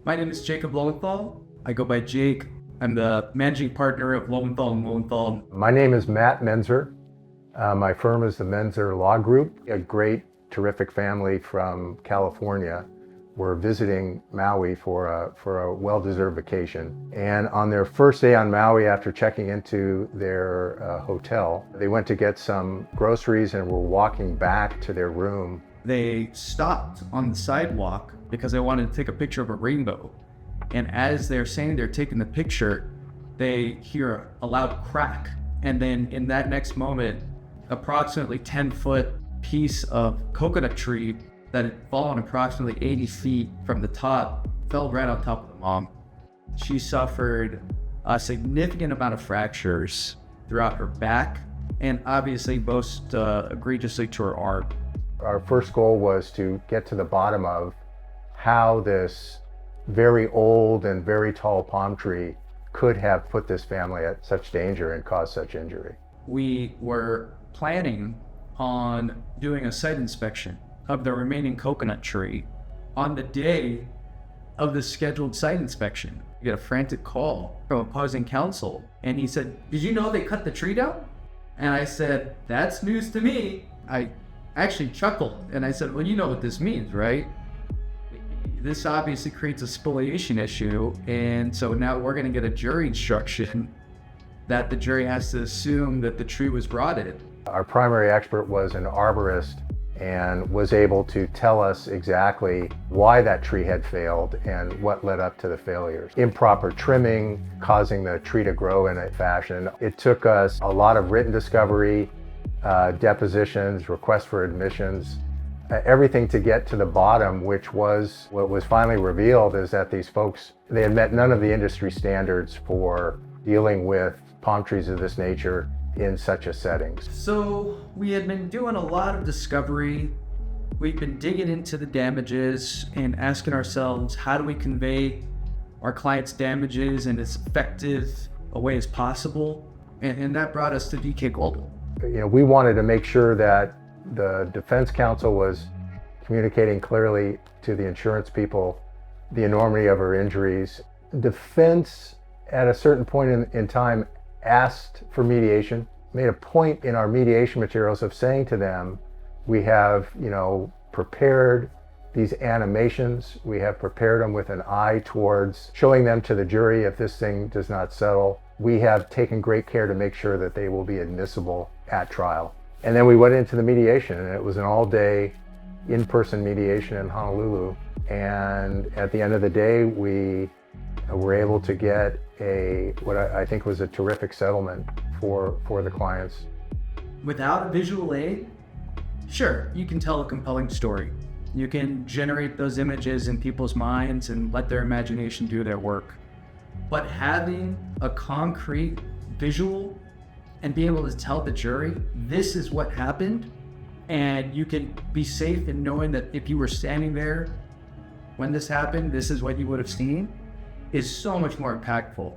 My name is Jacob Lowenthal. I go by Jake. I'm the managing partner of Lowenthal & Lowenthal. My name is Matt Menzer. My firm is the Menzer Law Group, a great, terrific family from California. We're visiting Maui for a well-deserved vacation. And on their first day on Maui, after checking into their hotel, they went to get some groceries and were walking back to their room. They stopped on the sidewalk because they wanted to take a picture of a rainbow. And as they're saying they're taking the picture, they hear a loud crack. And then in that next moment, approximately 10-foot piece of coconut tree that had fallen approximately 80 feet from the top fell right on top of the mom. She suffered a significant amount of fractures throughout her back and obviously most egregiously to her arm. Our first goal was to get to the bottom of how this very old and very tall palm tree could have put this family at such danger and caused such injury. We were planning on doing a site inspection of the remaining coconut tree. On the day of the scheduled site inspection, we get a frantic call from opposing counsel, and he said, "Did you know they cut the tree down?" And I said, "That's news to me." I actually chuckled, and I said, "Well, you know what this means, right? This obviously creates a spoliation issue, and so now we're going to get a jury instruction that the jury has to assume that the tree was rotted." Our primary expert was an arborist and was able to tell us exactly why that tree had failed and what led up to the failures. Improper trimming causing the tree to grow in a fashion. It took us a lot of written discovery, depositions, requests for admissions, everything to get to the bottom, which was what was finally revealed is that these folks, they had met none of the industry standards for dealing with palm trees of this nature in such a setting. So we had been doing a lot of discovery. We've been digging into the damages and asking ourselves, how do we convey our clients' damages in as effective a way as possible? And that brought us to DK Global. We wanted to make sure that the defense counsel was communicating clearly to the insurance people the enormity of her injuries. Defense, at a certain point in time, asked for mediation, made a point in our mediation materials of saying to them, we have, prepared these animations. We have prepared them with an eye towards showing them to the jury if this thing does not settle. We have taken great care to make sure that they will be admissible at trial. And then we went into the mediation, and it was an all-day in-person mediation in Honolulu. And at the end of the day, we were able to get what I think was a terrific settlement for the clients. Without a visual aid, sure, you can tell a compelling story. You can generate those images in people's minds and let their imagination do their work. But having a concrete visual and being able to tell the jury, this is what happened, and you can be safe in knowing that if you were standing there when this happened, this is what you would have seen, is so much more impactful.